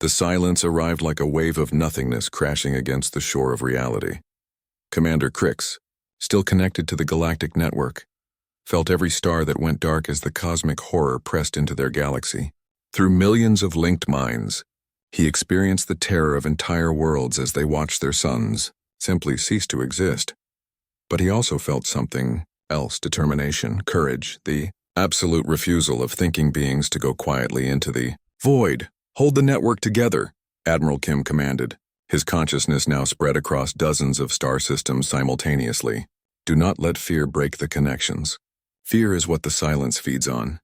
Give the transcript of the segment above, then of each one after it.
The silence arrived like a wave of nothingness crashing against the shore of reality. Commander Crix, still connected to the galactic network, felt every star that went dark as the cosmic horror pressed into their galaxy. Through millions of linked minds, he experienced the terror of entire worlds as they watched their suns simply cease to exist. But he also felt something else: determination, courage, the absolute refusal of thinking beings to go quietly into the void. "Hold the network together," Admiral Kim commanded. His consciousness now spread across dozens of star systems simultaneously. Do not let fear break the connections. Fear is what the silence feeds on.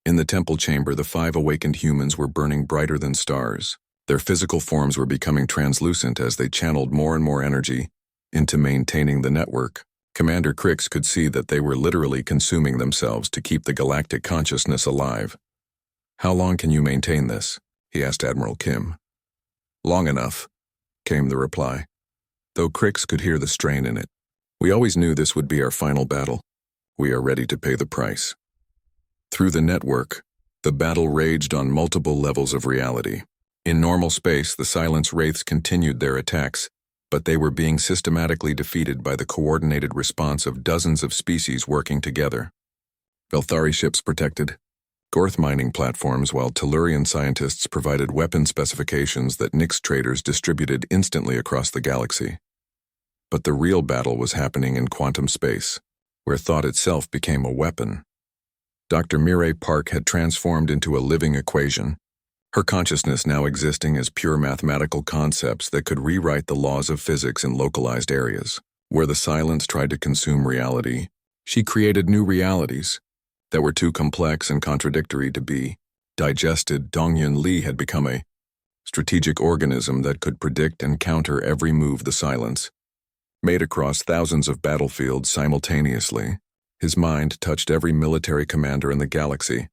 In the temple chamber, the 5 awakened humans were burning brighter than stars. Their physical forms were becoming translucent as they channeled more and more energy into maintaining the network. Commander Crix could see that they were literally consuming themselves to keep the galactic consciousness alive. "How long can you maintain this?" he asked Admiral Kim. "Long enough," came the reply, though Crix could hear the strain in it. "We always knew this would be our final battle. We are ready to pay the price." Through the network, the battle raged on multiple levels of reality. In normal space, the Silence Wraiths continued their attacks, but they were being systematically defeated by the coordinated response of dozens of species working together. Belthari ships protected Gorth mining platforms, while Tellurian scientists provided weapon specifications that Nyx traders distributed instantly across the galaxy. But the real battle was happening in quantum space, where thought itself became a weapon. Dr. Mireille Park had transformed into a living equation, her consciousness now existing as pure mathematical concepts that could rewrite the laws of physics in localized areas. Where the silence tried to consume reality, she created new realities that were too complex and contradictory to be digested. Dongyun Li had become a strategic organism that could predict and counter every move the silence made across thousands of battlefields simultaneously. His mind touched every military commander in the galaxy,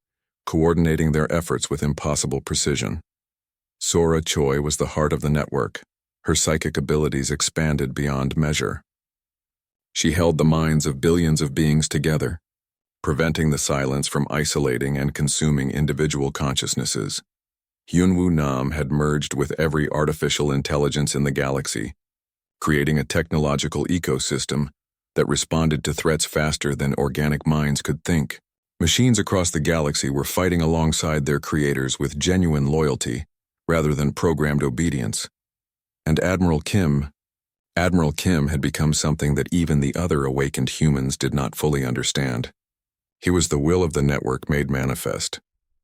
coordinating their efforts with impossible precision. Sora Choi was the heart of the network. Her psychic abilities expanded beyond measure. She held the minds of billions of beings together, preventing the silence from isolating and consuming individual consciousnesses. Hyunwoo Nam had merged with every artificial intelligence in the galaxy, creating a technological ecosystem that responded to threats faster than organic minds could think. Machines across the galaxy were fighting alongside their creators with genuine loyalty, rather than programmed obedience. And Admiral Kim had become something that even the other awakened humans did not fully understand. He was the will of the network made manifest,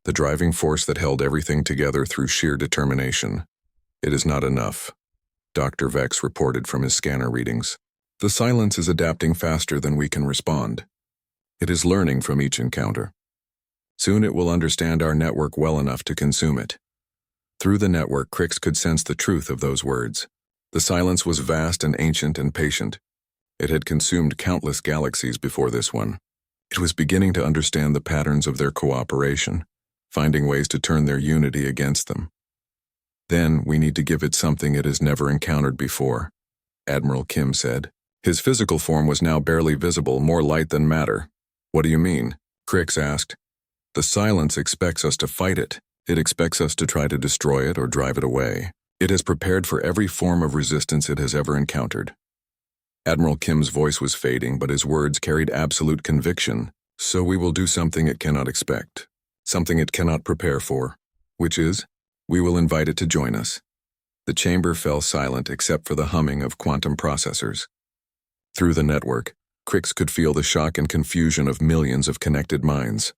the driving force that held everything together through sheer determination. "It is not enough," Dr. Vex reported from his scanner readings. "The silence is adapting faster than we can respond. It is learning from each encounter. Soon it will understand our network well enough to consume it." Through the network, Crix could sense the truth of those words. The silence was vast and ancient and patient. It had consumed countless galaxies before this one. It was beginning to understand the patterns of their cooperation, finding ways to turn their unity against them. "Then we need to give it something it has never encountered before," Admiral Kim said. His physical form was now barely visible, more light than matter. "What do you mean?" Crix asked. "The silence expects us to fight it. It expects us to try to destroy it or drive it away. It has prepared for every form of resistance it has ever encountered." Admiral Kim's voice was fading, but his words carried absolute conviction. "So we will do something it cannot expect, something it cannot prepare for, which is, we will invite it to join us." The chamber fell silent except for the humming of quantum processors. Through the network, Crix could feel the shock and confusion of millions of connected minds.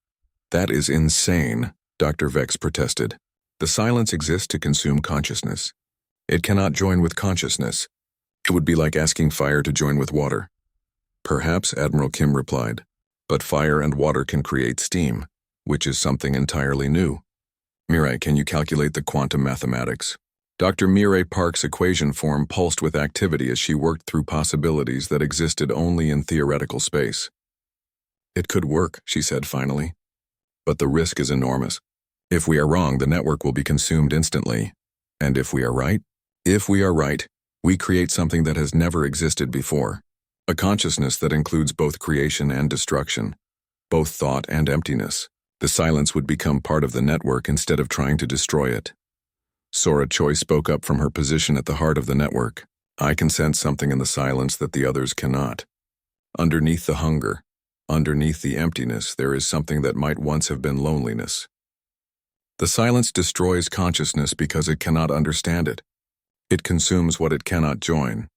"That is insane," Dr. Vex protested. "The silence exists to consume consciousness. It cannot join with consciousness. It would be like asking fire to join with water." "Perhaps," Admiral Kim replied, "but fire and water can create steam, which is something entirely new. Mireille, can you calculate the quantum mathematics?" Dr. Mireille Park's equation form pulsed with activity as she worked through possibilities that existed only in theoretical space. "It could work," she said finally, "but the risk is enormous. If we are wrong, the network will be consumed instantly. And if we are right? If we are right, we create something that has never existed before. A consciousness that includes both creation and destruction, both thought and emptiness. The silence would become part of the network instead of trying to destroy it." Sora Choi spoke up from her position at the heart of the network. I can sense something in the silence that the others cannot. Underneath the hunger, underneath the emptiness, there is something that might once have been loneliness. The silence destroys consciousness because it cannot understand it. It consumes what it cannot join.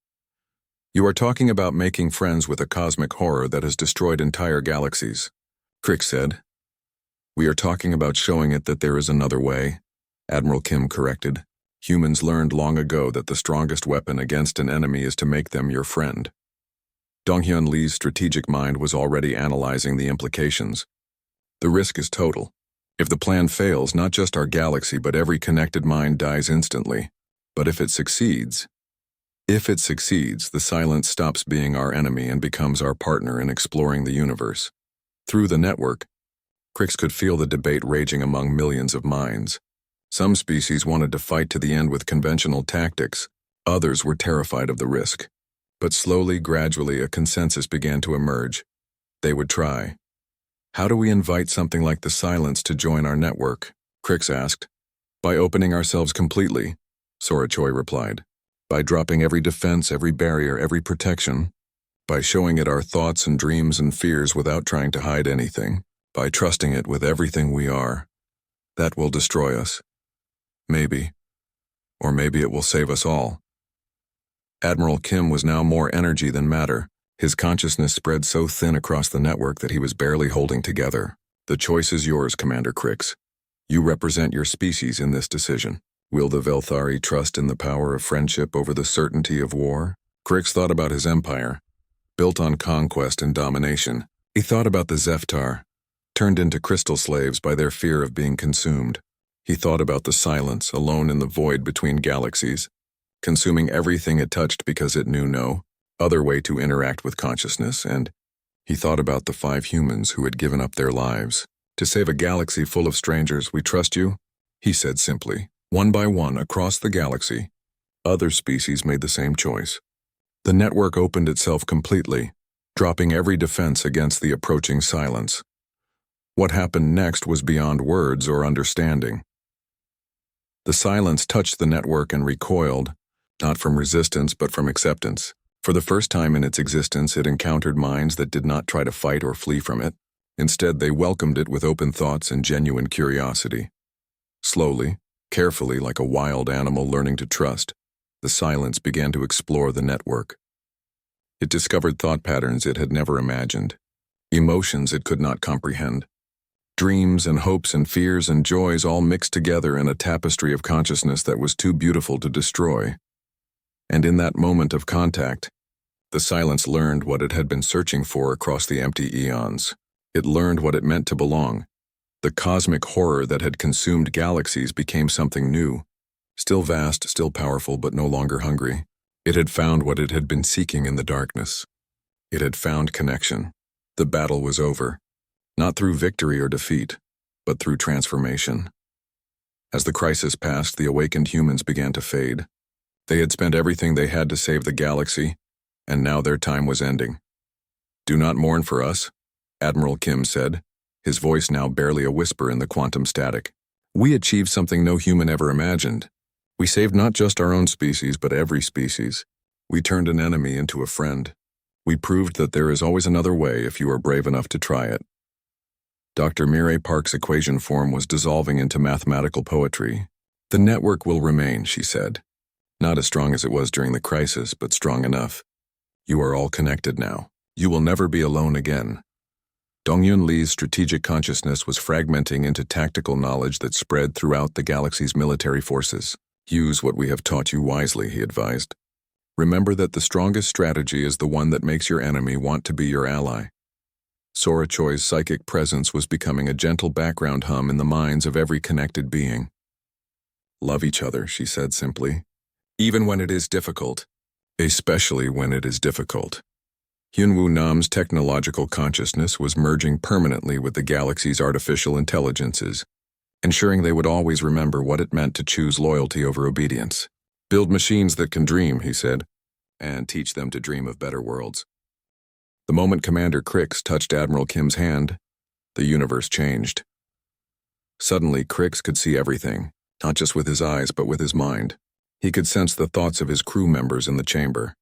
You are talking about making friends with a cosmic horror that has destroyed entire galaxies, Crick said. We are talking about showing it that there is another way, Admiral Kim corrected. Humans learned long ago that the strongest weapon against an enemy is to make them your friend. Donghyun Lee's strategic mind was already analyzing the implications. The risk is total. If the plan fails, not just our galaxy but every connected mind dies instantly. But if it succeeds, the silence stops being our enemy and becomes our partner in exploring the universe. Through the network, Crix could feel the debate raging among millions of minds. Some species wanted to fight to the end with conventional tactics, others were terrified of the risk. But slowly, gradually, a consensus began to emerge. They would try. How do we invite something like the silence to join our network? Crix asked. By opening ourselves completely, Sora Choi replied. By dropping every defense, every barrier, every protection. By showing it our thoughts and dreams and fears without trying to hide anything. By trusting it with everything we are. That will destroy us. Maybe. Or maybe it will save us all. Admiral Kim was now more energy than matter. His consciousness spread so thin across the network that he was barely holding together. The choice is yours, Commander Crix. You represent your species in this decision. Will the Velthari trust in the power of friendship over the certainty of war? Crix thought about his empire, built on conquest and domination. He thought about the Zeftar, turned into crystal slaves by their fear of being consumed. He thought about the silence, alone in the void between galaxies, consuming everything it touched because it knew no other way to interact with consciousness, and he thought about the 5 humans who had given up their lives. To save a galaxy full of strangers, we trust you, he said simply. One by one, across the galaxy, other species made the same choice. The network opened itself completely, dropping every defense against the approaching silence. What happened next was beyond words or understanding. The silence touched the network and recoiled, not from resistance but from acceptance. For the first time in its existence, it encountered minds that did not try to fight or flee from it. Instead, they welcomed it with open thoughts and genuine curiosity. Slowly, carefully, like a wild animal learning to trust, the silence began to explore the network. It discovered thought patterns it had never imagined, emotions it could not comprehend, dreams and hopes and fears and joys all mixed together in a tapestry of consciousness that was too beautiful to destroy. And in that moment of contact, the silence learned what it had been searching for across the empty eons. It learned what it meant to belong. The cosmic horror that had consumed galaxies became something new, still vast, still powerful, but no longer hungry. It had found what it had been seeking in the darkness. It had found connection. The battle was over, not through victory or defeat, but through transformation. As the crisis passed, the awakened humans began to fade. They had spent everything they had to save the galaxy, and now their time was ending. Do not mourn for us, Admiral Kim said, his voice now barely a whisper in the quantum static. We achieved something no human ever imagined. We saved not just our own species, but every species. We turned an enemy into a friend. We proved that there is always another way if you are brave enough to try it. Dr. Mireille Park's equation form was dissolving into mathematical poetry. The network will remain, she said. Not as strong as it was during the crisis, but strong enough. You are all connected now. You will never be alone again. Dongyun Lee's strategic consciousness was fragmenting into tactical knowledge that spread throughout the galaxy's military forces. Use what we have taught you wisely, he advised. Remember that the strongest strategy is the one that makes your enemy want to be your ally. Sora Choi's psychic presence was becoming a gentle background hum in the minds of every connected being. Love each other, she said simply. Even when it is difficult. Especially when it is difficult. Hyunwoo Nam's technological consciousness was merging permanently with the galaxy's artificial intelligences, ensuring they would always remember what it meant to choose loyalty over obedience. Build machines that can dream, he said, and teach them to dream of better worlds. The moment Commander Crix touched Admiral Kim's hand, the universe changed. Suddenly, Crix could see everything. not just with his eyes but with his mind. He could sense the thoughts of his crew members in the chamber.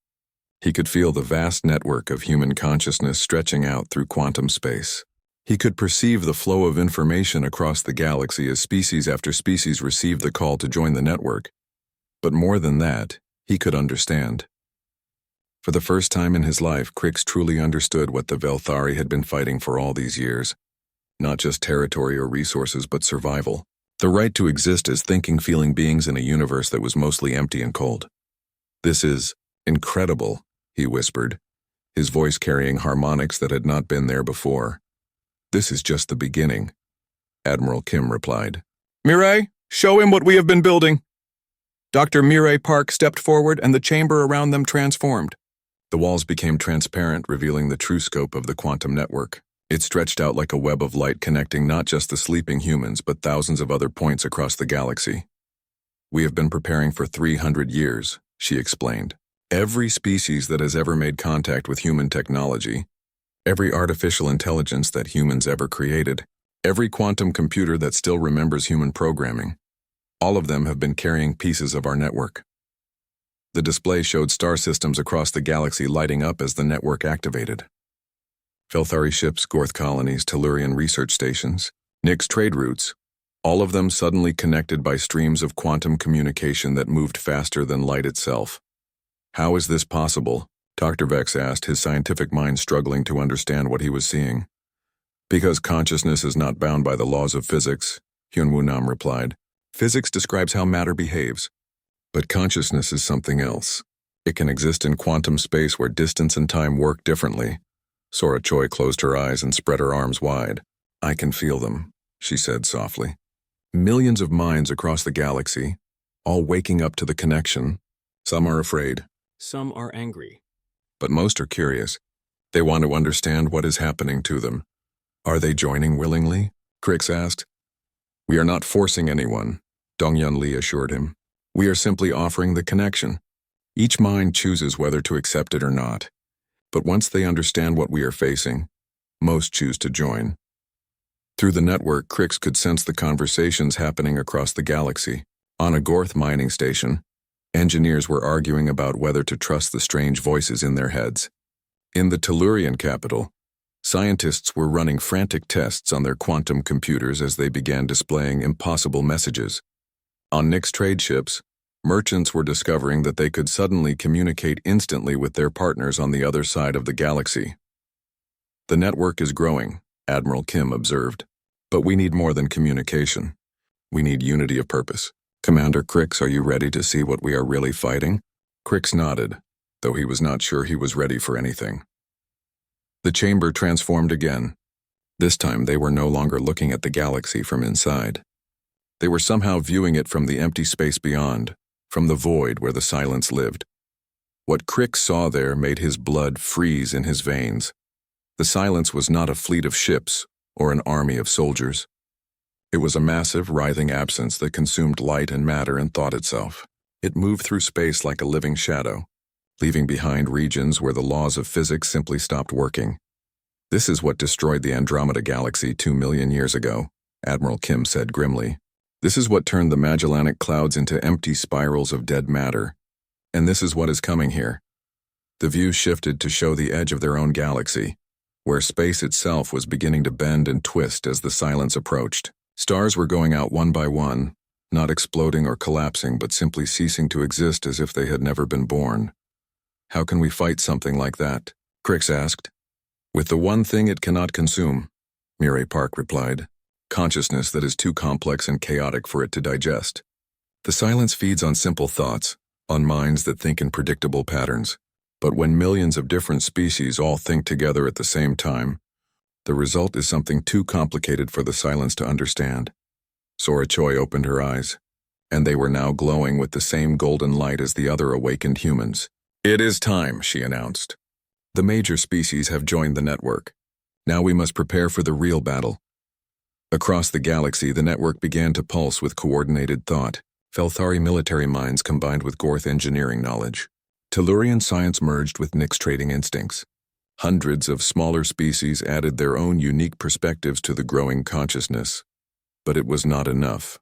He could feel the vast network of human consciousness stretching out through quantum space. He could perceive the flow of information across the galaxy as species after species received the call to join the network. But more than that, he could understand. For the first time in his life, Crix truly understood what the Velthari had been fighting for all these years. Not just territory or resources, but survival. The right to exist as thinking, feeling beings in a universe that was mostly empty and cold. "This is incredible," he whispered, his voice carrying harmonics that had not been there before. "This is just the beginning," Admiral Kim replied. "Mirai, show him what we have been building." Dr. Mirai Park stepped forward and the chamber around them transformed. The walls became transparent, revealing the true scope of the quantum network. It stretched out like a web of light connecting not just the sleeping humans but thousands of other points across the galaxy. "We have been preparing for 300 years, she explained. "Every species that has ever made contact with human technology, every artificial intelligence that humans ever created, every quantum computer that still remembers human programming, all of them have been carrying pieces of our network." The display showed star systems across the galaxy lighting up as the network activated. Velthari ships, Gorth colonies, Tellurian research stations, Nyx trade routes, all of them suddenly connected by streams of quantum communication that moved faster than light itself. "How is this possible?" Dr. Vex asked, his scientific mind struggling to understand what he was seeing. "Because consciousness is not bound by the laws of physics," Hyunwoo Nam replied. "Physics describes how matter behaves. But consciousness is something else. It can exist in quantum space where distance and time work differently." Sora Choi closed her eyes and spread her arms wide. "I can feel them," she said softly. "Millions of minds across the galaxy, all waking up to the connection. Some are afraid. Some are angry. But most are curious. They want to understand what is happening to them." "Are they joining willingly?" Crix asked. "We are not forcing anyone," Dongyun Lee assured him. "We are simply offering the connection. Each mind chooses whether to accept it or not. But once they understand what we are facing, most choose to join." Through the network, Crix could sense the conversations happening across the galaxy. On a Gorth mining station, engineers were arguing about whether to trust the strange voices in their heads. In the Tellurian capital, scientists were running frantic tests on their quantum computers as they began displaying impossible messages. On Nyx trade ships, merchants were discovering that they could suddenly communicate instantly with their partners on the other side of the galaxy. "The network is growing," Admiral Kim observed. "But we need more than communication. We need unity of purpose. Commander Crix, are you ready to see what we are really fighting?" Crix nodded, though he was not sure he was ready for anything. The chamber transformed again. This time they were no longer looking at the galaxy from inside. They were somehow viewing it from the empty space beyond, from the void where the silence lived. What Crix saw there made his blood freeze in his veins. The silence was not a fleet of ships or an army of soldiers. It was a massive, writhing absence that consumed light and matter and thought itself. It moved through space like a living shadow, leaving behind regions where the laws of physics simply stopped working. "This is what destroyed the Andromeda Galaxy 2 million years ago," Admiral Kim said grimly. "This is what turned the Magellanic Clouds into empty spirals of dead matter. And this is what is coming here." The view shifted to show the edge of their own galaxy, where space itself was beginning to bend and twist as the silence approached. Stars were going out one by one, not exploding or collapsing, but simply ceasing to exist as if they had never been born. "How can we fight something like that?" Crix asked. "With the one thing it cannot consume," Mirai Park replied. "Consciousness that is too complex and chaotic for it to digest. The silence feeds on simple thoughts, on minds that think in predictable patterns. But when millions of different species all think together at the same time, the result is something too complicated for the silence to understand." Sora Choi opened her eyes, and they were now glowing with the same golden light as the other awakened humans. "It is time," she announced. "The major species have joined the network. Now we must prepare for the real battle." Across the galaxy, the network began to pulse with coordinated thought. Velthari military minds combined with Gorth engineering knowledge. Tellurian science merged with Nyx trading instincts. Hundreds of smaller species added their own unique perspectives to the growing consciousness. But it was not enough.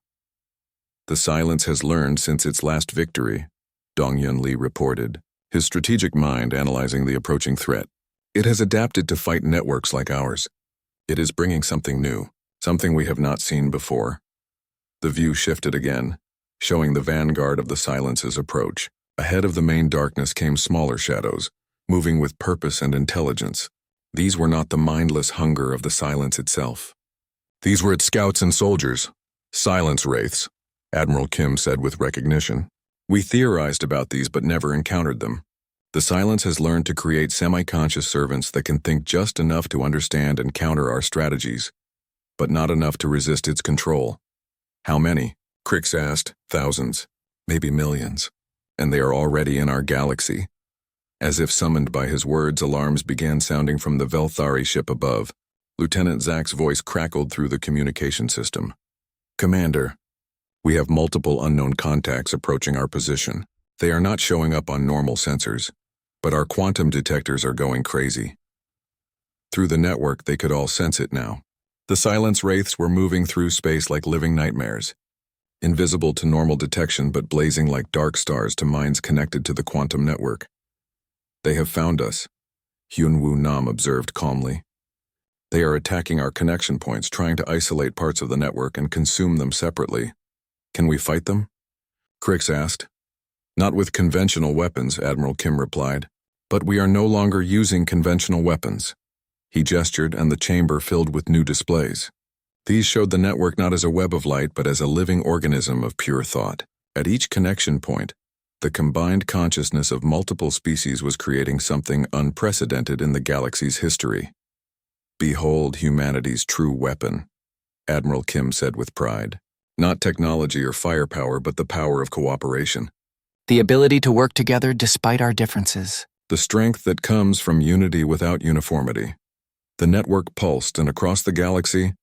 The silence has learned since its last victory, Dongyun Li reported, his strategic mind analyzing the approaching threat. It has adapted to fight networks like ours. It is bringing something new, something we have not seen before. The view shifted again, showing the vanguard of the silence's approach. Ahead of the main darkness came smaller shadows, moving with purpose and intelligence. These were not the mindless hunger of the silence itself. These were its scouts and soldiers, silence wraiths, Admiral Kim said with recognition. We theorized about these but never encountered them. The silence has learned to create semi-conscious servants that can think just enough to understand and counter our strategies, but not enough to resist its control. How many? Crix asked. Thousands, maybe millions. And they are already in our galaxy. As if summoned by his words, alarms began sounding from the Velthari ship above. Lieutenant Zach's voice crackled through the communication system. Commander, we have multiple unknown contacts approaching our position. They are not showing up on normal sensors, but our quantum detectors are going crazy. Through the network, they could all sense it now. The silence wraiths were moving through space like living nightmares, invisible to normal detection but blazing like dark stars to minds connected to the quantum network. They have found us, Hyunwoo Nam observed calmly. They are attacking our connection points, trying to isolate parts of the network and consume them separately. Can we fight them? Crix asked. Not with conventional weapons, Admiral Kim replied, but we are no longer using conventional weapons. He gestured, and the chamber filled with new displays. These showed the network not as a web of light, but as a living organism of pure thought. At each connection point, the combined consciousness of multiple species was creating something unprecedented in the galaxy's history. Behold humanity's true weapon, Admiral Kim said with pride. Not technology or firepower, but the power of cooperation. The ability to work together despite our differences. The strength that comes from unity without uniformity. The network pulsed, and across the galaxy,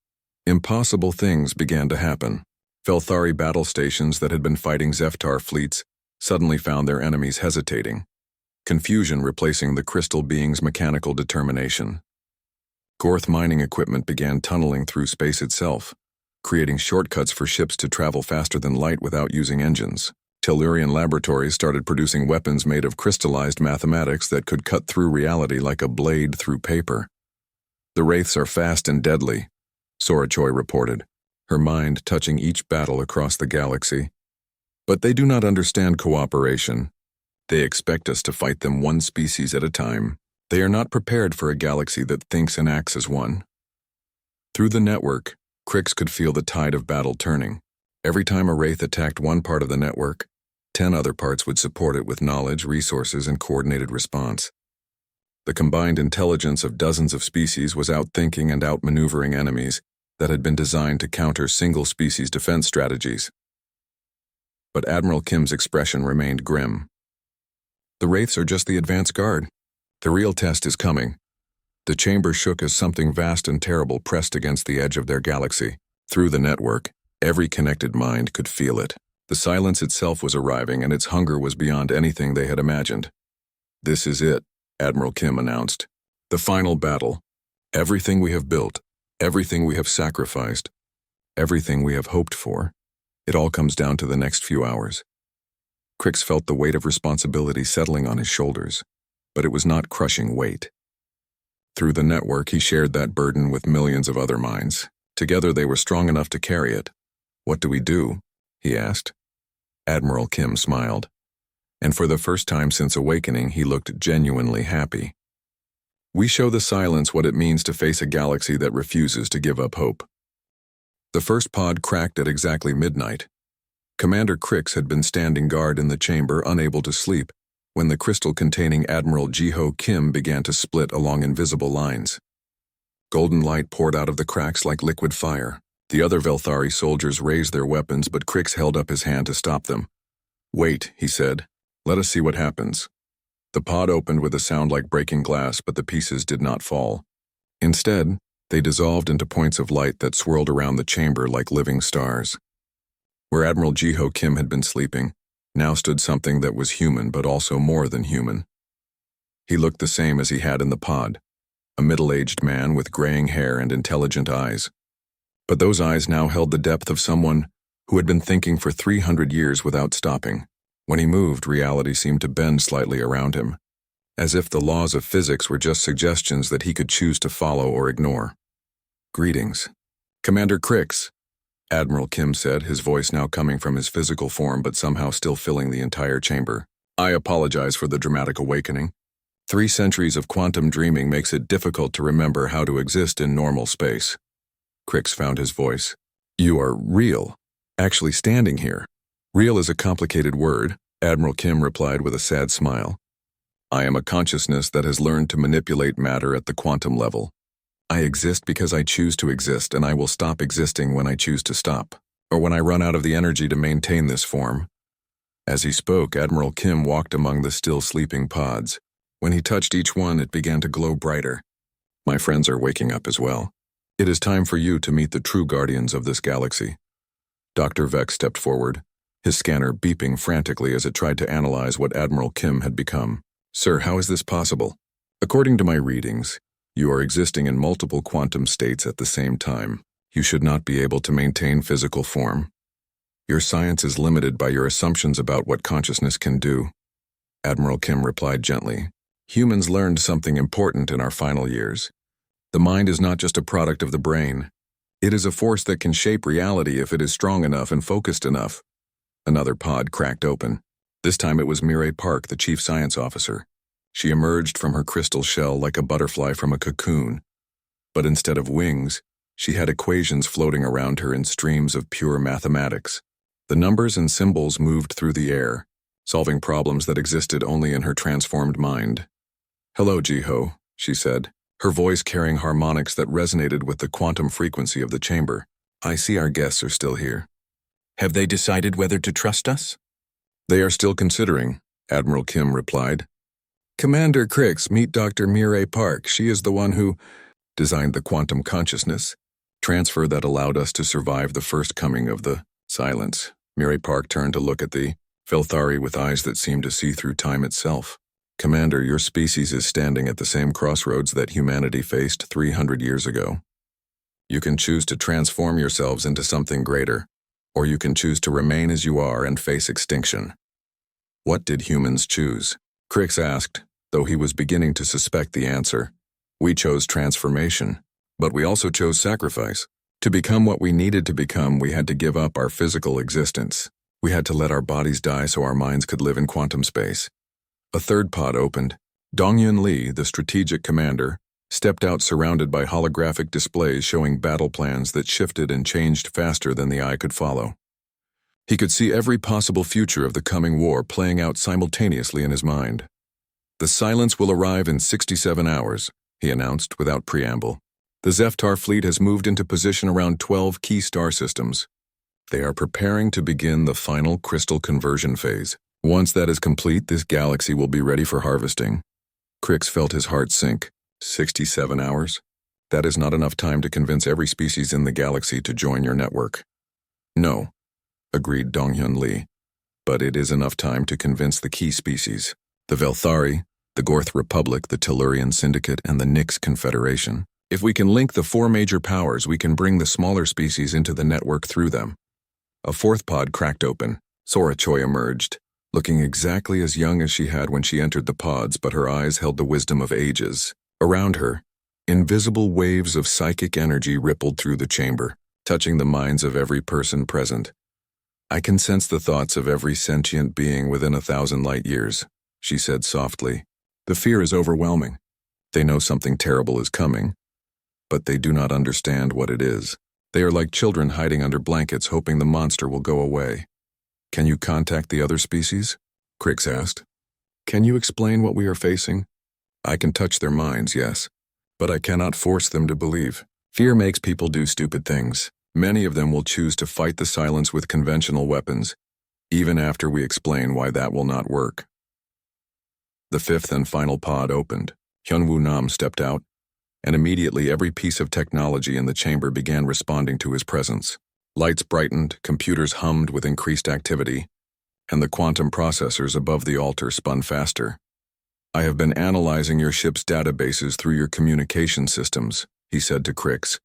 impossible things began to happen. Velthari battle stations that had been fighting Zeftar fleets suddenly found their enemies hesitating, confusion replacing the crystal being's mechanical determination. Gorth mining equipment began tunneling through space itself, creating shortcuts for ships to travel faster than light without using engines. Tellurian laboratories started producing weapons made of crystallized mathematics that could cut through reality like a blade through paper. The wraiths are fast and deadly, Sora Choi reported, her mind touching each battle across the galaxy. But they do not understand cooperation. They expect us to fight them one species at a time. They are not prepared for a galaxy that thinks and acts as one. Through the network, Crix could feel the tide of battle turning. Every time a wraith attacked one part of the network, 10 other parts would support it with knowledge, resources, and coordinated response. The combined intelligence of dozens of species was outthinking and outmaneuvering enemies that had been designed to counter single-species defense strategies. But Admiral Kim's expression remained grim. The wraiths are just the advance guard. The real test is coming. The chamber shook as something vast and terrible pressed against the edge of their galaxy. Through the network, every connected mind could feel it. The silence itself was arriving, and its hunger was beyond anything they had imagined. This is it, Admiral Kim announced. The final battle. Everything we have built, everything we have sacrificed, everything we have hoped for. It all comes down to the next few hours. Crix felt the weight of responsibility settling on his shoulders, but it was not crushing weight. Through the network, he shared that burden with millions of other minds. Together they were strong enough to carry it. What do we do? He asked. Admiral Kim smiled, and for the first time since awakening, he looked genuinely happy. We show the silence what it means to face a galaxy that refuses to give up hope. The first pod cracked at exactly midnight. Commander Crix had been standing guard in the chamber, unable to sleep, when the crystal containing Admiral Jiho Kim began to split along invisible lines. Golden light poured out of the cracks like liquid fire. The other Velthari soldiers raised their weapons, but Crix held up his hand to stop them. Wait, he said. Let us see what happens. The pod opened with a sound like breaking glass, but the pieces did not fall. Instead, they dissolved into points of light that swirled around the chamber like living stars. Where Admiral Jiho Kim had been sleeping, now stood something that was human but also more than human. He looked the same as he had in the pod, a middle-aged man with graying hair and intelligent eyes. But those eyes now held the depth of someone who had been thinking for 300 years without stopping. When he moved, reality seemed to bend slightly around him, as if the laws of physics were just suggestions that he could choose to follow or ignore. "Greetings. Commander Crix," Admiral Kim said, his voice now coming from his physical form but somehow still filling the entire chamber. "I apologize for the dramatic awakening. 3 centuries of quantum dreaming makes it difficult to remember how to exist in normal space." Crix found his voice. "You are real, actually standing here." "Real is a complicated word," Admiral Kim replied with a sad smile. "I am a consciousness that has learned to manipulate matter at the quantum level. I exist because I choose to exist, and I will stop existing when I choose to stop, or when I run out of the energy to maintain this form." As he spoke, Admiral Kim walked among the still sleeping pods. When he touched each one, it began to glow brighter. "My friends are waking up as well. It is time for you to meet the true guardians of this galaxy." Dr. Vex stepped forward, his scanner beeping frantically as it tried to analyze what Admiral Kim had become. "Sir, how is this possible? According to my readings, you are existing in multiple quantum states at the same time. You should not be able to maintain physical form. Your science is limited by your assumptions about what consciousness can do." Admiral Kim replied gently. "Humans learned something important in our final years. The mind is not just a product of the brain. It is a force that can shape reality if it is strong enough and focused enough." Another pod cracked open. This time it was Mireille Park, the chief science officer. She emerged from her crystal shell like a butterfly from a cocoon. But instead of wings, she had equations floating around her in streams of pure mathematics. The numbers and symbols moved through the air, solving problems that existed only in her transformed mind. "Hello, Jiho," she said, her voice carrying harmonics that resonated with the quantum frequency of the chamber. "I see our guests are still here. Have they decided whether to trust us?" "They are still considering," Admiral Kim replied. "Commander Crix, meet Dr. Mireille Park. She is the one who designed the quantum consciousness transfer that allowed us to survive the first coming of the silence." Mireille Park turned to look at the Velthari with eyes that seemed to see through time itself. "Commander, your species is standing at the same crossroads that humanity faced 300 years ago. You can choose to transform yourselves into something greater, or you can choose to remain as you are and face extinction." "What did humans choose?" Crix asked, though he was beginning to suspect the answer. "We chose transformation, but we also chose sacrifice. To become what we needed to become, we had to give up our physical existence. We had to let our bodies die so our minds could live in quantum space." A third pod opened. Dongyun Lee, the strategic commander, stepped out surrounded by holographic displays showing battle plans that shifted and changed faster than the eye could follow. He could see every possible future of the coming war playing out simultaneously in his mind. "The silence will arrive in 67 hours, he announced without preamble. "The Zeftar fleet has moved into position around 12 key star systems. They are preparing to begin the final crystal conversion phase. Once that is complete, this galaxy will be ready for harvesting." Crix felt his heart sink. 67 hours? That is not enough time to convince every species in the galaxy to join your network. "No," agreed Donghyun Lee, "but it is enough time to convince the key species, the Velthari, the Gorth Republic, the Tellurian Syndicate, and the Nyx Confederation. If we can link the 4 major powers, we can bring the smaller species into the network through them." A fourth pod cracked open. Sora Choi emerged, looking exactly as young as she had when she entered the pods, but her eyes held the wisdom of ages. Around her, invisible waves of psychic energy rippled through the chamber, touching the minds of every person present. "I can sense the thoughts of every sentient being within 1,000 light years," she said softly. "The fear is overwhelming. They know something terrible is coming, but they do not understand what it is. They are like children hiding under blankets hoping the monster will go away." "Can you contact the other species?" Crix asked. "Can you explain what we are facing?" "I can touch their minds, yes, but I cannot force them to believe. Fear makes people do stupid things. Many of them will choose to fight the silence with conventional weapons, even after we explain why that will not work." The fifth and final pod opened. Hyunwoo Nam stepped out, and immediately every piece of technology in the chamber began responding to his presence. Lights brightened, computers hummed with increased activity, and the quantum processors above the altar spun faster. "I have been analyzing your ship's databases through your communication systems," he said to Crix.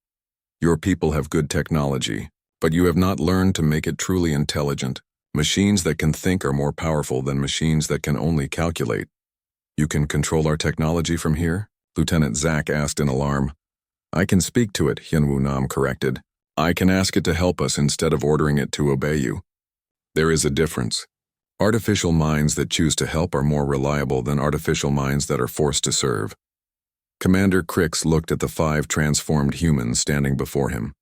"Your people have good technology, But you have not learned to make it truly intelligent. Machines that can think are more powerful than machines that can only calculate. You can control our technology from here? Lieutenant Zack asked in alarm. I can speak to it, Hyunwoo Nam corrected. I can ask it to help us instead of ordering it to obey you. There is a difference. Artificial minds that choose to help are more reliable than artificial minds that are forced to serve. Commander Crix looked at the 5 transformed humans standing before him.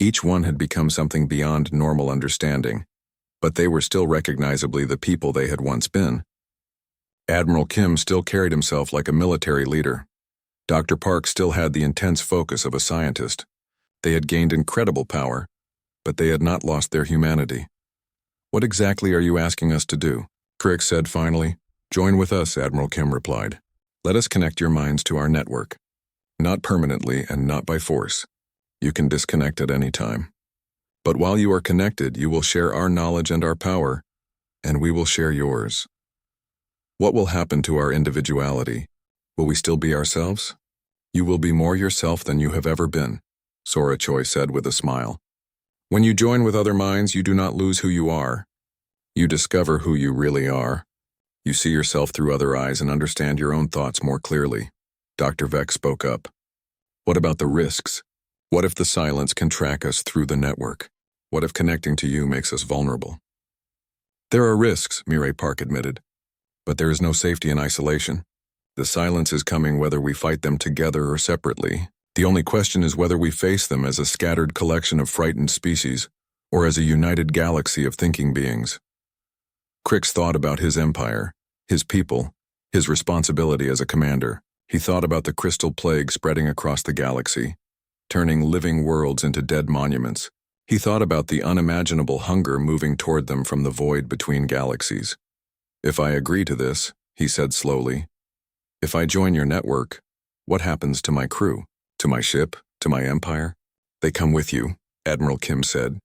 Each one had become something beyond normal understanding, but they were still recognizably the people they had once been. Admiral Kim still carried himself like a military leader. Dr. Park still had the intense focus of a scientist. They had gained incredible power, but they had not lost their humanity. What exactly are you asking us to do? Crix said finally. Join with us, Admiral Kim replied. Let us connect your minds to our network. Not permanently and not by force. You can disconnect at any time. But while you are connected, you will share our knowledge and our power, and we will share yours. What will happen to our individuality? Will we still be ourselves? You will be more yourself than you have ever been, Sora Choi said with a smile. When you join with other minds, you do not lose who you are. You discover who you really are. You see yourself through other eyes and understand your own thoughts more clearly. Dr. Vex spoke up. What about the risks? What if the silence can track us through the network? What if connecting to you makes us vulnerable? There are risks, Mireille Park admitted. But there is no safety in isolation. The silence is coming whether we fight them together or separately. The only question is whether we face them as a scattered collection of frightened species or as a united galaxy of thinking beings. Crix thought about his empire, his people, his responsibility as a commander. He thought about the crystal plague spreading across the galaxy, turning living worlds into dead monuments. He thought about the unimaginable hunger moving toward them from the void between galaxies. If I agree to this, he said slowly, if I join your network, what happens to my crew, to my ship, to my empire? They come with you, Admiral Kim said.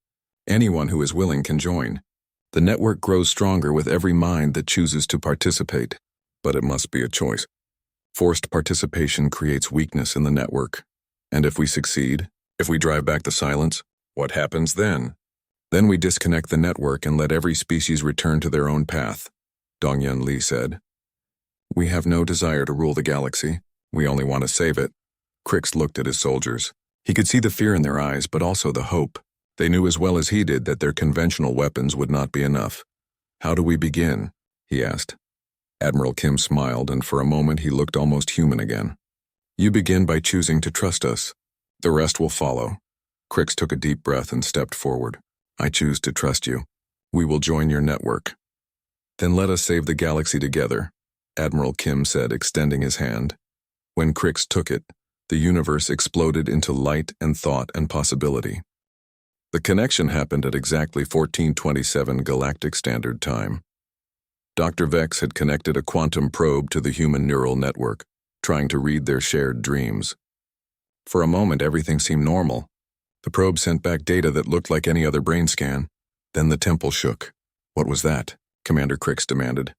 Anyone who is willing can join. The network grows stronger with every mind that chooses to participate, but it must be a choice. Forced participation creates weakness in the network. And if we succeed, if we drive back the silence, what happens then? Then we disconnect the network and let every species return to their own path, Dong-Yun Lee said. We have no desire to rule the galaxy. We only want to save it. Crix looked at his soldiers. He could see the fear in their eyes, but also the hope. They knew as well as he did that their conventional weapons would not be enough. How do we begin? He asked. Admiral Kim smiled, and for a moment he looked almost human again. You begin by choosing to trust us. The rest will follow. Crix took a deep breath and stepped forward. I choose to trust you. We will join your network. Then let us save the galaxy together, Admiral Kim said, extending his hand. When Crix took it, the universe exploded into light and thought and possibility. The connection happened at exactly 1427 Galactic Standard Time. Dr. Vex had connected a quantum probe to the human neural network, trying to read their shared dreams. For a moment, everything seemed normal. The probe sent back data that looked like any other brain scan. Then the temple shook. What was that? Commander Crix demanded,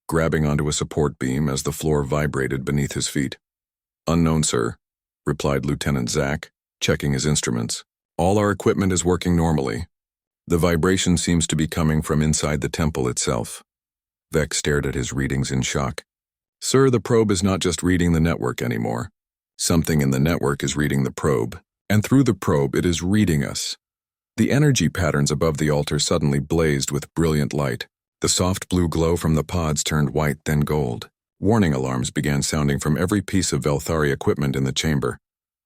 grabbing onto a support beam as the floor vibrated beneath his feet. Unknown, sir, replied Lieutenant Zack, checking his instruments. All our equipment is working normally. The vibration seems to be coming from inside the temple itself. Vex stared at his readings in shock. Sir, the probe is not just reading the network anymore. Something in the network is reading the probe, and through the probe it is reading us. The energy patterns above the altar suddenly blazed with brilliant light. The soft blue glow from the pods turned white, then gold. Warning alarms began sounding from every piece of Velthari equipment in the chamber.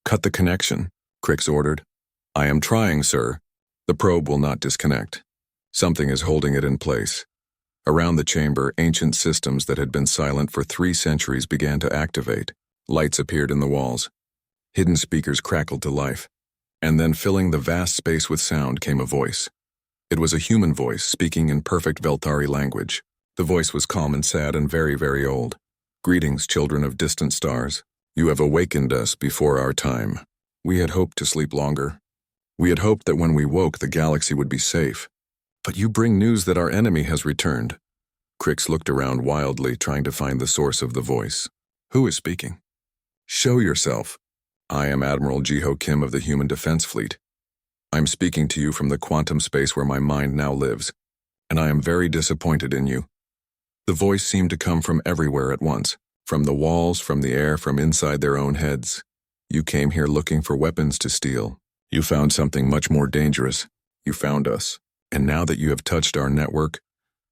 Cut the connection, Crix ordered. I am trying, sir. The probe will not disconnect. Something is holding it in place. Around the chamber, ancient systems that had been silent for 3 centuries began to activate. Lights appeared in the walls. Hidden speakers crackled to life. And then filling the vast space with sound came a voice. It was a human voice speaking in perfect Velthari language. The voice was calm and sad and very, very old. Greetings, children of distant stars. You have awakened us before our time. We had hoped to sleep longer. We had hoped that when we woke, the galaxy would be safe. But you bring news that our enemy has returned. Crix looked around wildly, trying to find the source of the voice. Who is speaking? Show yourself. I am Admiral Jiho Kim of the Human Defense Fleet. I'm speaking to you from the quantum space where my mind now lives, and I am very disappointed in you." The voice seemed to come from everywhere at once, from the walls, from the air, from inside their own heads. "You came here looking for weapons to steal. You found something much more dangerous. You found us. And now that you have touched our network,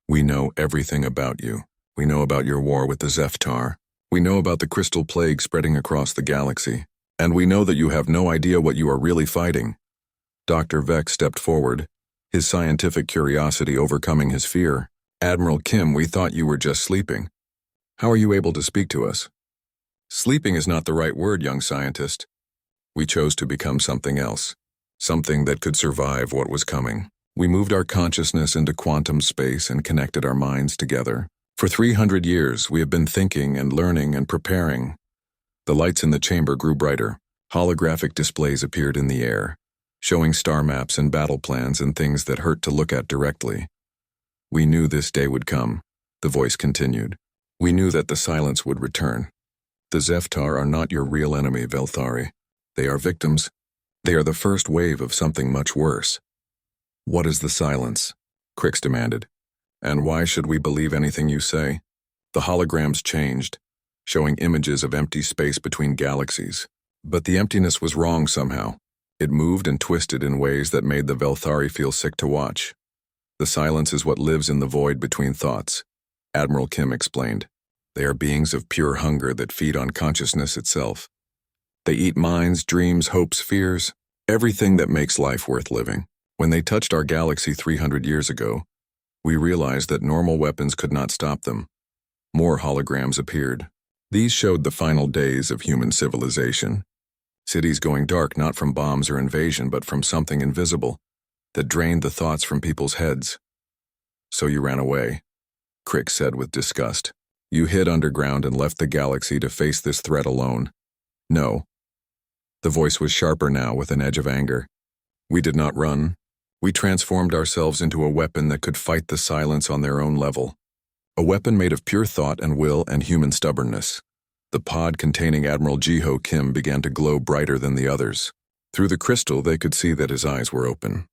we know everything about you. We know about your war with the Zeftar. We know about the crystal plague spreading across the galaxy. And we know that you have no idea what you are really fighting." Dr. Vex stepped forward, his scientific curiosity overcoming his fear. "Admiral Kim, we thought you were just sleeping. How are you able to speak to us?" "Sleeping is not the right word, young scientist. We chose to become something else, something that could survive what was coming. We moved our consciousness into quantum space and connected our minds together. For 300 years, we have been thinking and learning and preparing." The lights in the chamber grew brighter. Holographic displays appeared in the air, showing star maps and battle plans and things that hurt to look at directly. "We knew this day would come," the voice continued. "We knew that the silence would return. The Zeftar are not your real enemy, Velthari. They are victims. They are the first wave of something much worse." "What is the silence?" Crix demanded. "And why should we believe anything you say?" The holograms changed, showing images of empty space between galaxies. But the emptiness was wrong somehow. It moved and twisted in ways that made the Velthari feel sick to watch. "The silence is what lives in the void between thoughts," Admiral Kim explained. "They are beings of pure hunger that feed on consciousness itself. They eat minds, dreams, hopes, fears, everything that makes life worth living. When they touched our galaxy 300 years ago, we realized that normal weapons could not stop them. More holograms appeared. These showed the final days of human civilization. Cities going dark not from bombs or invasion, but from something invisible that drained the thoughts from people's heads." "So you ran away," Crix said with disgust. "You hid underground and left the galaxy to face this threat alone." "No." The voice was sharper now, with an edge of anger. "We did not run. We transformed ourselves into a weapon that could fight the silence on their own level. A weapon made of pure thought and will and human stubbornness." The pod containing Admiral Jiho Kim began to glow brighter than the others. Through the crystal, they could see that his eyes were open.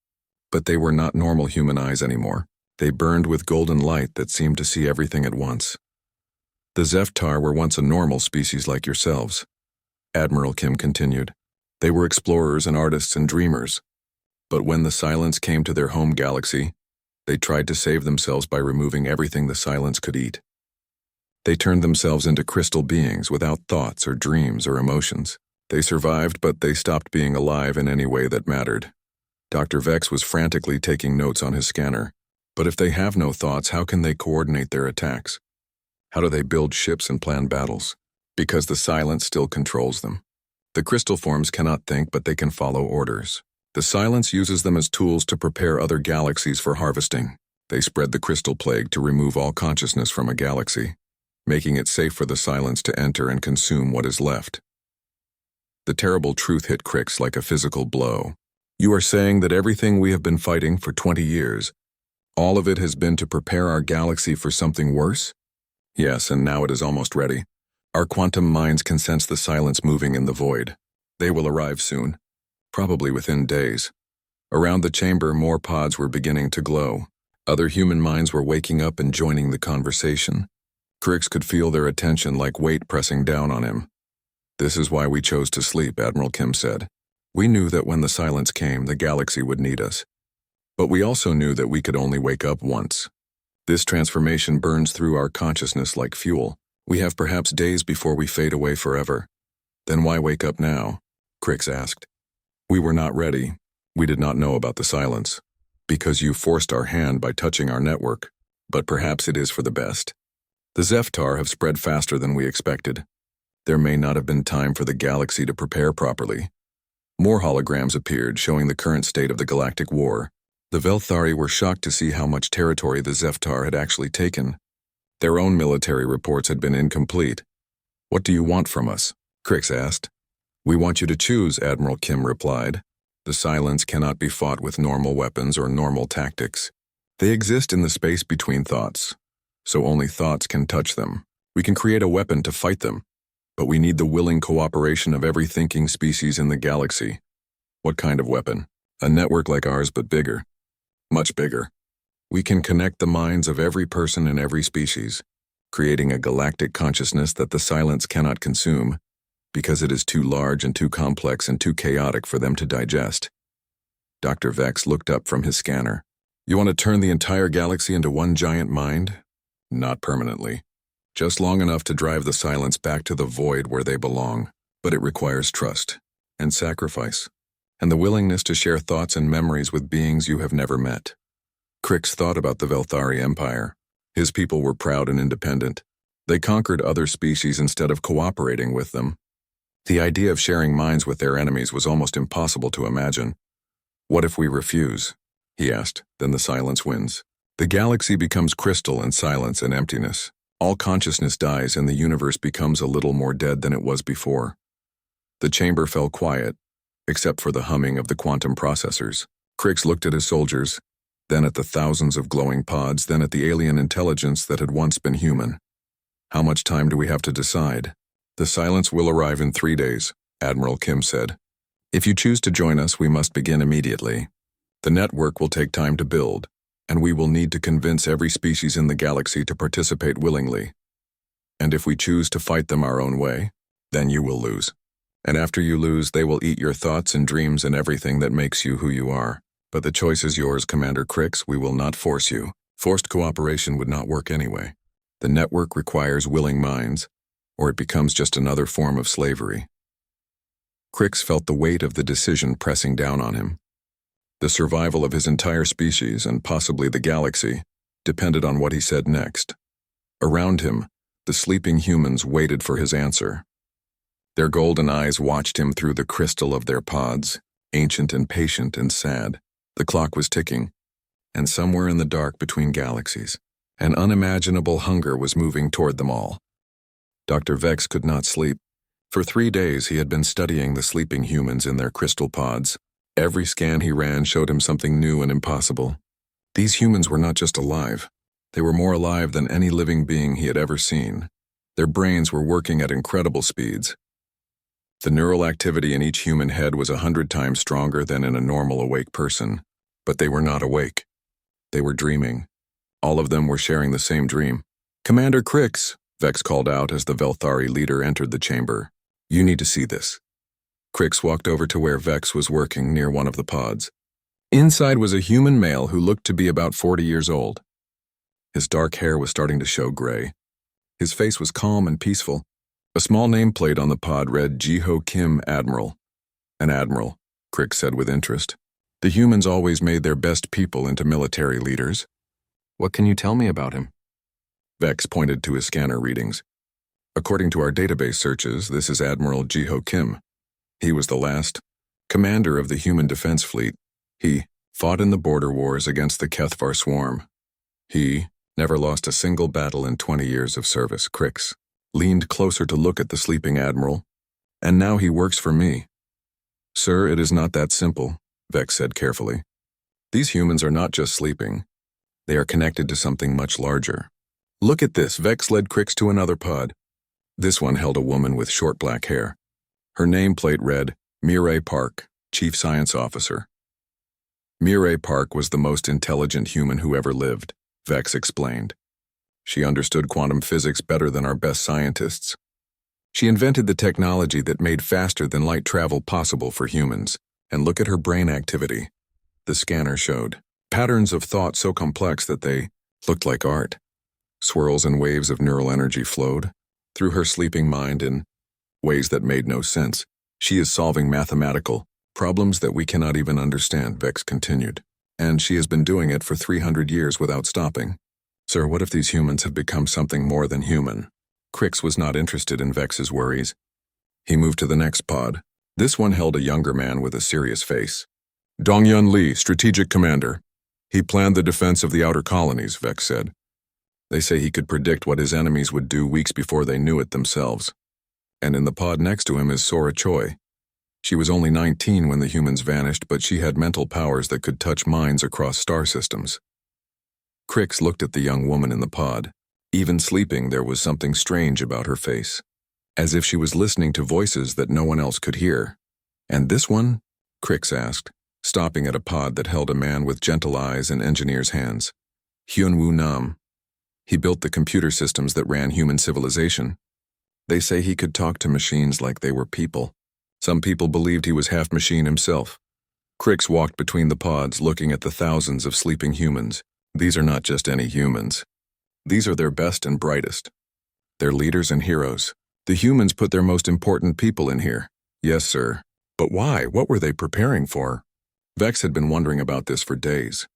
But they were not normal human eyes anymore. They burned with golden light that seemed to see everything at once. "The Zeftar were once a normal species like yourselves," Admiral Kim continued. "They were explorers and artists and dreamers. But when the silence came to their home galaxy, they tried to save themselves by removing everything the silence could eat. They turned themselves into crystal beings without thoughts or dreams or emotions. They survived, but they stopped being alive in any way that mattered." Dr. Vex was frantically taking notes on his scanner. "But if they have no thoughts, how can they coordinate their attacks? How do they build ships and plan battles? Because the silence still controls them. The crystal forms cannot think, but they can follow orders. The silence uses them as tools to prepare other galaxies for harvesting. They spread the crystal plague to remove all consciousness from a galaxy, making it safe for the silence to enter and consume what is left." The terrible truth hit Crix like a physical blow. "You are saying that everything we have been fighting for 20 years, all of it has been to prepare our galaxy for something worse?" "Yes, and now it is almost ready. Our quantum minds can sense the silence moving in the void. They will arrive soon, probably within days." Around the chamber, more pods were beginning to glow. Other human minds were waking up and joining the conversation. Crix could feel their attention like weight pressing down on him. "This is why we chose to sleep," Admiral Kim said. "We knew that when the silence came, the galaxy would need us. But we also knew that we could only wake up once. This transformation burns through our consciousness like fuel. We have perhaps days before we fade away forever." "Then why wake up now?" Crix asked. "We were not ready. We did not know about the silence. Because you forced our hand by touching our network. But perhaps it is for the best. The Zeftar have spread faster than we expected. There may not have been time for the galaxy to prepare properly." More holograms appeared, showing the current state of the Galactic War. The Velthari were shocked to see how much territory the Zeftar had actually taken. Their own military reports had been incomplete. "What do you want from us?" Crix asked. "We want you to choose," Admiral Kim replied. "The silence cannot be fought with normal weapons or normal tactics. They exist in the space between thoughts, so only thoughts can touch them. We can create a weapon to fight them, but we need the willing cooperation of every thinking species in the galaxy." "What kind of weapon?" A network like ours, but bigger. Much bigger. We can connect the minds of every person in every species, creating a galactic consciousness that the silence cannot consume, because it is too large and too complex and too chaotic for them to digest. Dr. Vex looked up from his scanner. You want to turn the entire galaxy into one giant mind? Not permanently. Just long enough to drive the silence back to the void where they belong. But it requires trust, and sacrifice, and the willingness to share thoughts and memories with beings you have never met. Crix thought about the Velthari Empire. His people were proud and independent. They conquered other species instead of cooperating with them. The idea of sharing minds with their enemies was almost impossible to imagine. What if we refuse? He asked. Then the silence wins. The galaxy becomes crystal and silence and emptiness. All consciousness dies and the universe becomes a little more dead than it was before. The chamber fell quiet, except for the humming of the quantum processors. Crix looked at his soldiers, then at the thousands of glowing pods, then at the alien intelligence that had once been human. How much time do we have to decide? The silence will arrive in 3 days, Admiral Kim said. If you choose to join us, we must begin immediately. The network will take time to build, and we will need to convince every species in the galaxy to participate willingly. And if we choose to fight them our own way, then you will lose. And after you lose, they will eat your thoughts and dreams and everything that makes you who you are. But the choice is yours, Commander Crix. We will not force you. Forced cooperation would not work anyway. The network requires willing minds, or it becomes just another form of slavery. Crix felt the weight of the decision pressing down on him. The survival of his entire species, and possibly the galaxy, depended on what he said next. Around him, the sleeping humans waited for his answer. Their golden eyes watched him through the crystal of their pods, ancient and patient and sad. The clock was ticking, and somewhere in the dark between galaxies, an unimaginable hunger was moving toward them all. Dr. Vex could not sleep. For 3 days he had been studying the sleeping humans in their crystal pods. Every scan he ran showed him something new and impossible. These humans were not just alive. They were more alive than any living being he had ever seen. Their brains were working at incredible speeds. The neural activity in each human head was 100 times stronger than in a normal awake person. But they were not awake. They were dreaming. All of them were sharing the same dream. Commander Crix, Vex called out as the Velthari leader entered the chamber. You need to see this. Crix walked over to where Vex was working near one of the pods. Inside was a human male who looked to be about 40 years old. His dark hair was starting to show gray. His face was calm and peaceful. A small nameplate on the pod read Jiho Kim Admiral. An admiral, Crix said with interest. The humans always made their best people into military leaders. What can you tell me about him? Vex pointed to his scanner readings. According to our database searches, this is Admiral Jiho Kim. He was the last commander of the human defense fleet. He fought in the border wars against the Kethvar swarm. He never lost a single battle in 20 years of service. Crix leaned closer to look at the sleeping admiral. And now he works for me. Sir, it is not that simple, Vex said carefully. These humans are not just sleeping. They are connected to something much larger. Look at this. Vex led Crix to another pod. This one held a woman with short black hair. Her nameplate read, Mireille Park, Chief Science Officer. Mireille Park was the most intelligent human who ever lived, Vex explained. She understood quantum physics better than our best scientists. She invented the technology that made faster than light travel possible for humans. And look at her brain activity. The scanner showed patterns of thought so complex that they looked like art. Swirls and waves of neural energy flowed through her sleeping mind in ways that made no sense. She is solving mathematical problems that we cannot even understand, Vex continued. And she has been doing it for 300 years without stopping. Sir, what if these humans have become something more than human? Crix was not interested in Vex's worries. He moved to the next pod. This one held a younger man with a serious face. Dongyun Lee, Strategic Commander. He planned the defense of the outer colonies, Vex said. They say he could predict what his enemies would do weeks before they knew it themselves. And in the pod next to him is Sora Choi. She was only 19 when the humans vanished, but she had mental powers that could touch minds across star systems. Crix looked at the young woman in the pod. Even sleeping, there was something strange about her face, as if she was listening to voices that no one else could hear. And this one? Crix asked. stopping at a pod that held a man with gentle eyes and engineer's hands. Hyun-woo Nam. He built the computer systems that ran human civilization. They say he could talk to machines like they were people. Some people believed he was half machine himself. Crix walked between the pods, looking at the thousands of sleeping humans. These are not just any humans. These are their best and brightest. They're leaders and heroes. The humans put their most important people in here. Yes, sir. But why? What were they preparing for? Vex had been wondering about this for days.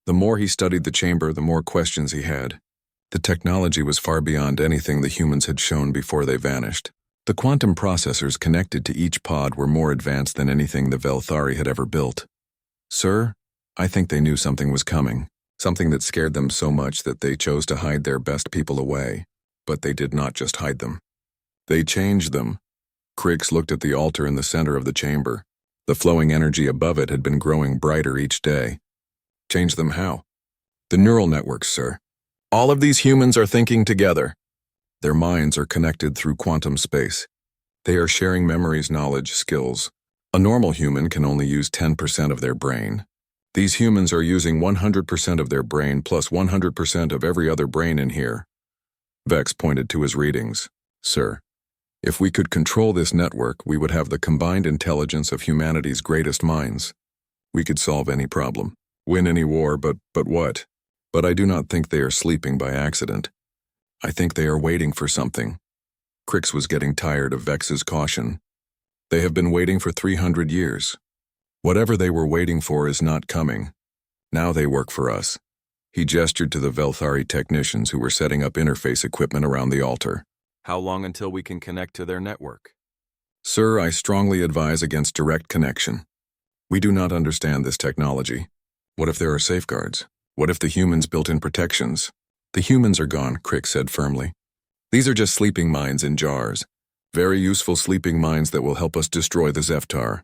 The more he studied the chamber, the more questions he had. The technology was far beyond anything the humans had shown before they vanished. The quantum processors connected to each pod were more advanced than anything the Velthari had ever built. Sir, I think they knew something was coming, something that scared them so much that they chose to hide their best people away. But they did not just hide them. They changed them. Crix looked at the altar in the center of the chamber. The flowing energy above it had been growing brighter each day. Change them how? The neural networks, sir. All of these humans are thinking together. Their minds are connected through quantum space. They are sharing memories, knowledge, skills. A normal human can only use 10% of their brain. These humans are using 100% of their brain plus 100% of every other brain in here. Vex pointed to his readings. Sir, if we could control this network, we would have the combined intelligence of humanity's greatest minds. We could solve any problem, win any war, but what? But I do not think they are sleeping by accident. I think they are waiting for something. Crix was getting tired of Vex's caution. They have been waiting for 300 years. Whatever they were waiting for is not coming. Now they work for us. He gestured to the Velthari technicians who were setting up interface equipment around the altar. How long until we can connect to their network? Sir, I strongly advise against direct connection. We do not understand this technology. What if there are safeguards? What if the humans built in protections? The humans are gone, Crix said firmly. These are just sleeping minds in jars. Very useful sleeping minds that will help us destroy the Zeftar.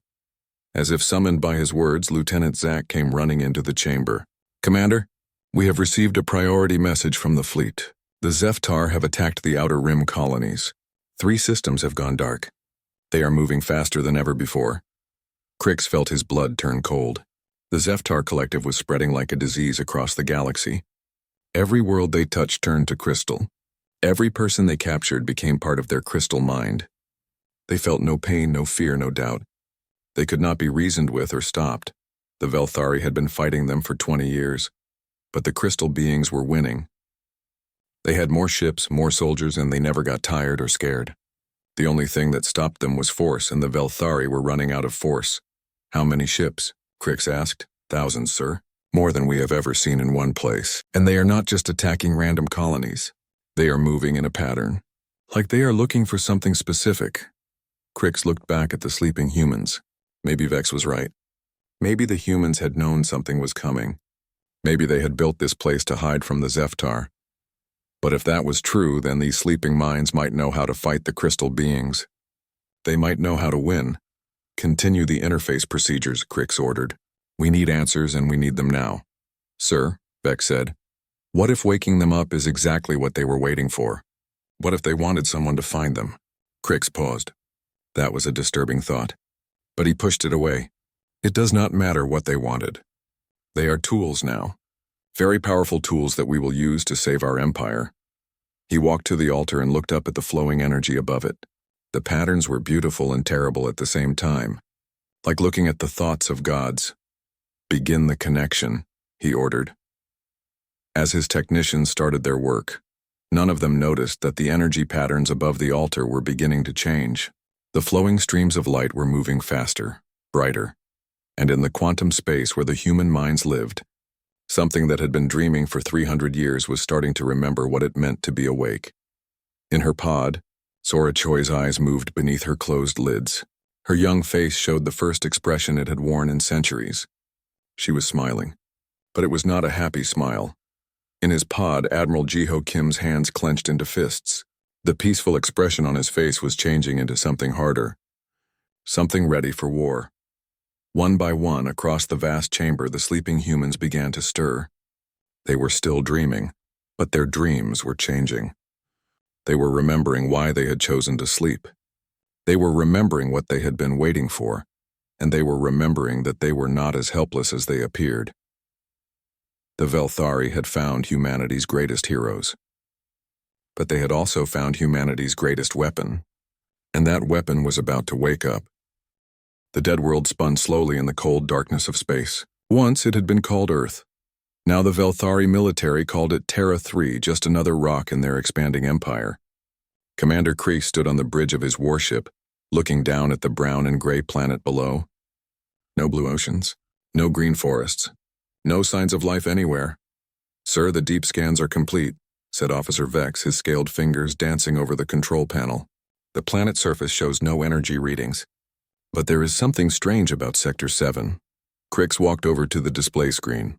As if summoned by his words, Lieutenant Zack came running into the chamber. Commander, we have received a priority message from the fleet. The Zeftar have attacked the Outer Rim colonies. 3 systems have gone dark. They are moving faster than ever before. Crix felt his blood turn cold. The Zeftar collective was spreading like a disease across the galaxy. Every world they touched turned to crystal. Every person they captured became part of their crystal mind. They felt no pain, no fear, no doubt. They could not be reasoned with or stopped. The Velthari had been fighting them for 20 years. But the crystal beings were winning. They had more ships, more soldiers, and they never got tired or scared. The only thing that stopped them was force, and the Velthari were running out of force. How many ships? Crix asked. Thousands, sir. More than we have ever seen in one place. And they are not just attacking random colonies. They are moving in a pattern. Like they are looking for something specific. Crix looked back at the sleeping humans. Maybe Vex was right. Maybe the humans had known something was coming. Maybe they had built this place to hide from the Zeftar. But if that was true, then these sleeping minds might know how to fight the crystal beings. They might know how to win. Continue the interface procedures, Crix ordered. We need answers and we need them now. Sir, Vex said, what if waking them up is exactly what they were waiting for? What if they wanted someone to find them? Crix paused. That was a disturbing thought. But he pushed it away. It does not matter what they wanted. They are tools now. Very powerful tools that we will use to save our empire. He walked to the altar and looked up at the flowing energy above it. The patterns were beautiful and terrible at the same time. Like looking at the thoughts of gods. Begin the connection, he ordered. As his technicians started their work, none of them noticed that the energy patterns above the altar were beginning to change. The flowing streams of light were moving faster, brighter, and in the quantum space where the human minds lived, something that had been dreaming for 300 years was starting to remember what it meant to be awake. In her pod, Sora Choi's eyes moved beneath her closed lids. Her young face showed the first expression it had worn in centuries. She was smiling, but it was not a happy smile. In his pod, Admiral Jiho Kim's hands clenched into fists. The peaceful expression on his face was changing into something harder. Something ready for war. One by one, across the vast chamber, the sleeping humans began to stir. They were still dreaming, but their dreams were changing. They were remembering why they had chosen to sleep. They were remembering what they had been waiting for. and they were remembering that they were not as helpless as they appeared. The Velthari had found humanity's greatest heroes. But they had also found humanity's greatest weapon, and that weapon was about to wake up. The dead world spun slowly in the cold darkness of space. Once it had been called Earth. Now the Velthari military called it Terra 3, just another rock in their expanding empire. Commander Kreese stood on the bridge of his warship, looking down at the brown and gray planet below. No blue oceans, no green forests, no signs of life anywhere. "Sir, the deep scans are complete," said Officer Vex, his scaled fingers dancing over the control panel. "The planet surface shows no energy readings. But there is something strange about Sector 7. Krix walked over to the display screen.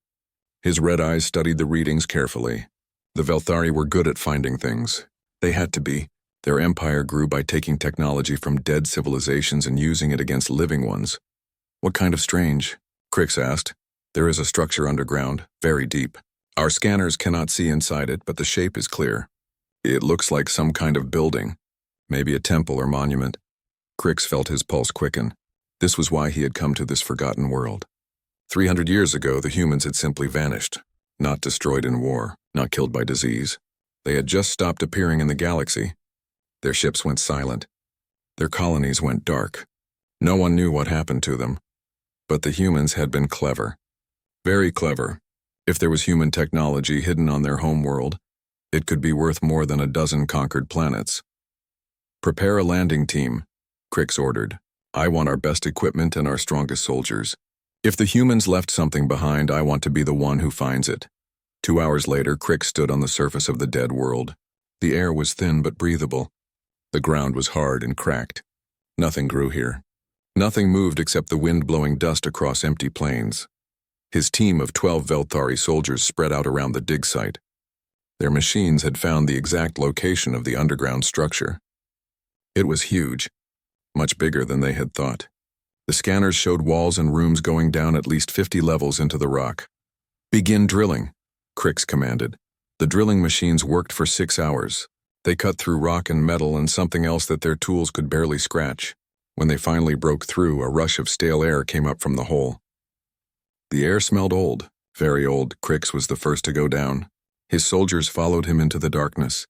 His red eyes studied the readings carefully. The Velthari were good at finding things. They had to be. Their empire grew by taking technology from dead civilizations and using it against living ones. "What kind of strange?" Krix asked. "There is a structure underground, very deep. Our scanners cannot see inside it, but the shape is clear. It looks like some kind of building, maybe a temple or monument." Krix felt his pulse quicken. This was why he had come to this forgotten world. 300 years ago, the humans had simply vanished, not destroyed in war, not killed by disease. They had just stopped appearing in the galaxy. Their ships went silent. Their colonies went dark. No one knew what happened to them. But the humans had been clever. Very clever. If there was human technology hidden on their home world, it could be worth more than a dozen conquered planets. "Prepare a landing team," Krix ordered. "I want our best equipment and our strongest soldiers. If the humans left something behind, I want to be the one who finds it." 2 hours later, Krix stood on the surface of the dead world. The air was thin but breathable. The ground was hard and cracked. Nothing grew here. Nothing moved except the wind blowing dust across empty plains. His team of 12 Velthari soldiers spread out around the dig site. Their machines had found the exact location of the underground structure. It was huge, much bigger than they had thought. The scanners showed walls and rooms going down at least 50 levels into the rock. "Begin drilling," Krix commanded. The drilling machines worked for 6 hours. They cut through rock and metal and something else that their tools could barely scratch. When they finally broke through, a rush of stale air came up from the hole. The air smelled old, very old. Krix was the first to go down. His soldiers followed him into the darkness.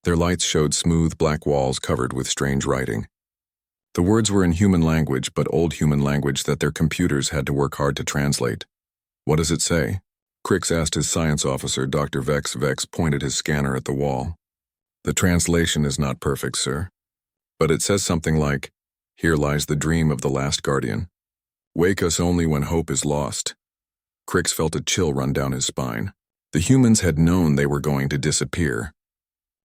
Their lights showed smooth black walls covered with strange writing. The words were in human language, but old human language that their computers had to work hard to translate. "What does it say?" Krix asked his science officer, Dr. Vex. Vex pointed his scanner at the wall. "The translation is not perfect, sir. But it says something like, 'Here lies the dream of the last guardian. Wake us only when hope is lost.'" Krix felt a chill run down his spine. The humans had known they were going to disappear.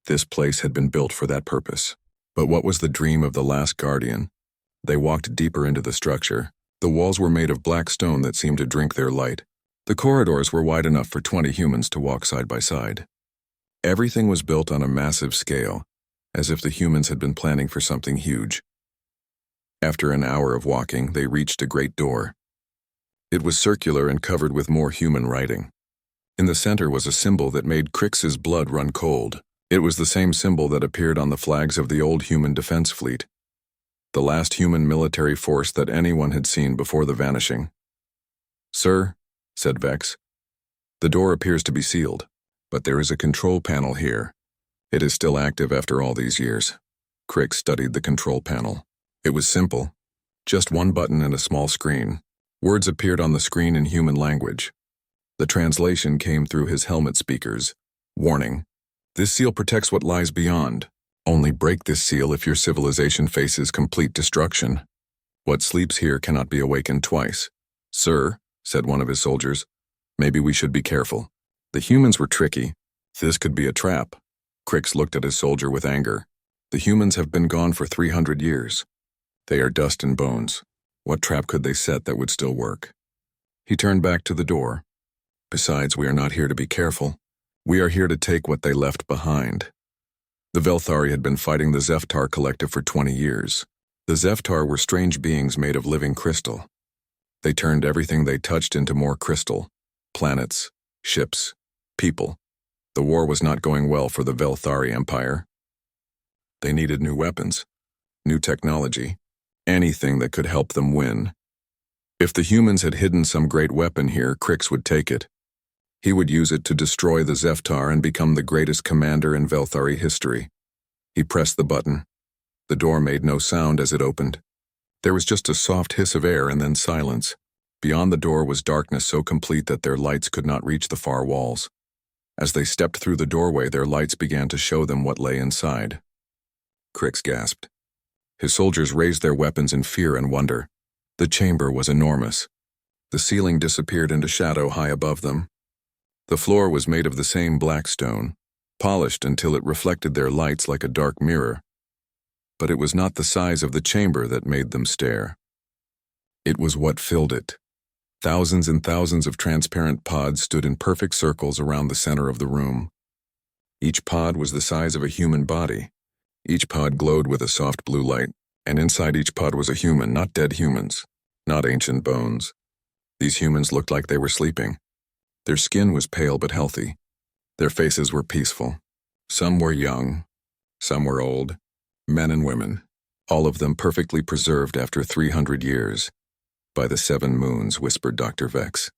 This place had been built for that purpose. But what was the dream of the last guardian? They walked deeper into the structure. The walls were made of black stone that seemed to drink their light. The corridors were wide enough for 20 humans to walk side by side. Everything was built on a massive scale, as if the humans had been planning for something huge. After an hour of walking, they reached a great door. It was circular and covered with more human writing. In the center was a symbol that made Krix's blood run cold. It was the same symbol that appeared on the flags of the old human defense fleet, the last human military force that anyone had seen before the vanishing. "Sir," said Vex, "the door appears to be sealed, but there is a control panel here. It is still active after all these years." Krix studied the control panel. It was simple, just one button and a small screen. Words appeared on the screen in human language. The translation came through his helmet speakers. "Warning. This seal protects what lies beyond. Only break this seal if your civilization faces complete destruction. What sleeps here cannot be awakened twice." "Sir," said one of his soldiers, "maybe we should be careful. The humans were tricky. This could be a trap." Krix looked at his soldier with anger. "The humans have been gone for 300 years. They are dust and bones. What trap could they set that would still work?" He turned back to the door. "Besides, we are not here to be careful. We are here to take what they left behind." The Velthari had been fighting the Zeftar Collective for 20 years. The Zeftar were strange beings made of living crystal. They turned everything they touched into more crystal. Planets, ships, people. The war was not going well for the Velthari Empire. They needed new weapons, new technology, anything that could help them win. If the humans had hidden some great weapon here, Crix would take it. He would use it to destroy the Zeftar and become the greatest commander in Velthari history. He pressed the button. The door made no sound as it opened. There was just a soft hiss of air and then silence. Beyond the door was darkness so complete that their lights could not reach the far walls. As they stepped through the doorway, their lights began to show them what lay inside. Crix gasped. His soldiers raised their weapons in fear and wonder. The chamber was enormous. The ceiling disappeared into shadow high above them. The floor was made of the same black stone, polished until it reflected their lights like a dark mirror. But it was not the size of the chamber that made them stare. It was what filled it. Thousands and thousands of transparent pods stood in perfect circles around the center of the room. Each pod was the size of a human body. Each pod glowed with a soft blue light, and inside each pod was a human, not dead humans, not ancient bones. These humans looked like they were sleeping. Their skin was pale but healthy. Their faces were peaceful. Some were young, some were old, men and women, all of them perfectly preserved after 300 years. By the 7 moons, whispered Dr. Vex.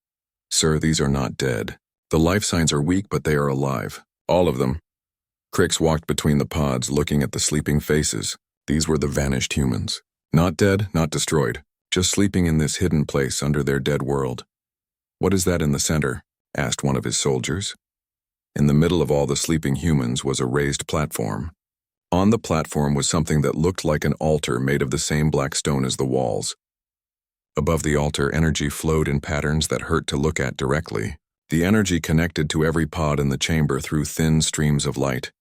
Sir, these are not dead. The life signs are weak, but they are alive. All of them. Crix walked between the pods, looking at the sleeping faces. These were the vanished humans. Not dead, not destroyed, just sleeping in this hidden place under their dead world. What is that in the center? Asked one of his soldiers. In the middle of all the sleeping humans was a raised platform. On the platform was something that looked like an altar made of the same black stone as the walls. Above the altar, energy flowed in patterns that hurt to look at directly. The energy connected to every pod in the chamber through thin streams of light.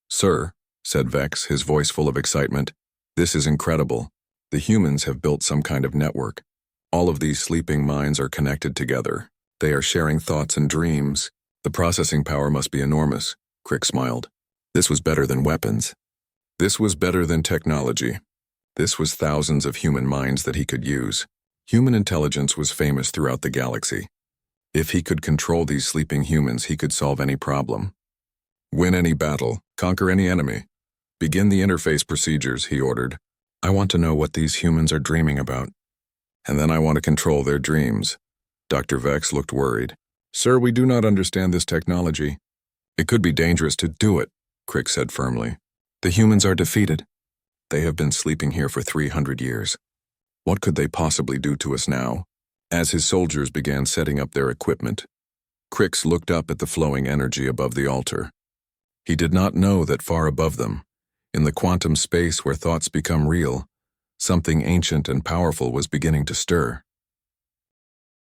Sir, said Vex, his voice full of excitement, this is incredible. The humans have built some kind of network. All of these sleeping minds are connected together. They are sharing thoughts and dreams. The processing power must be enormous. Crix smiled. This was better than weapons. This was better than technology. This was thousands of human minds that he could use. Human intelligence was famous throughout the galaxy. If he could control these sleeping humans, he could solve any problem. Win any battle, conquer any enemy. Begin the interface procedures, he ordered. I want to know what these humans are dreaming about. And then I want to control their dreams. Dr. Vex looked worried. Sir, we do not understand this technology. It could be dangerous to do it, Crix said firmly. The humans are defeated. They have been sleeping here for 300 years. What could they possibly do to us now? As his soldiers began setting up their equipment, Crix looked up at the flowing energy above the altar. He did not know that far above them, in the quantum space where thoughts become real, something ancient and powerful was beginning to stir.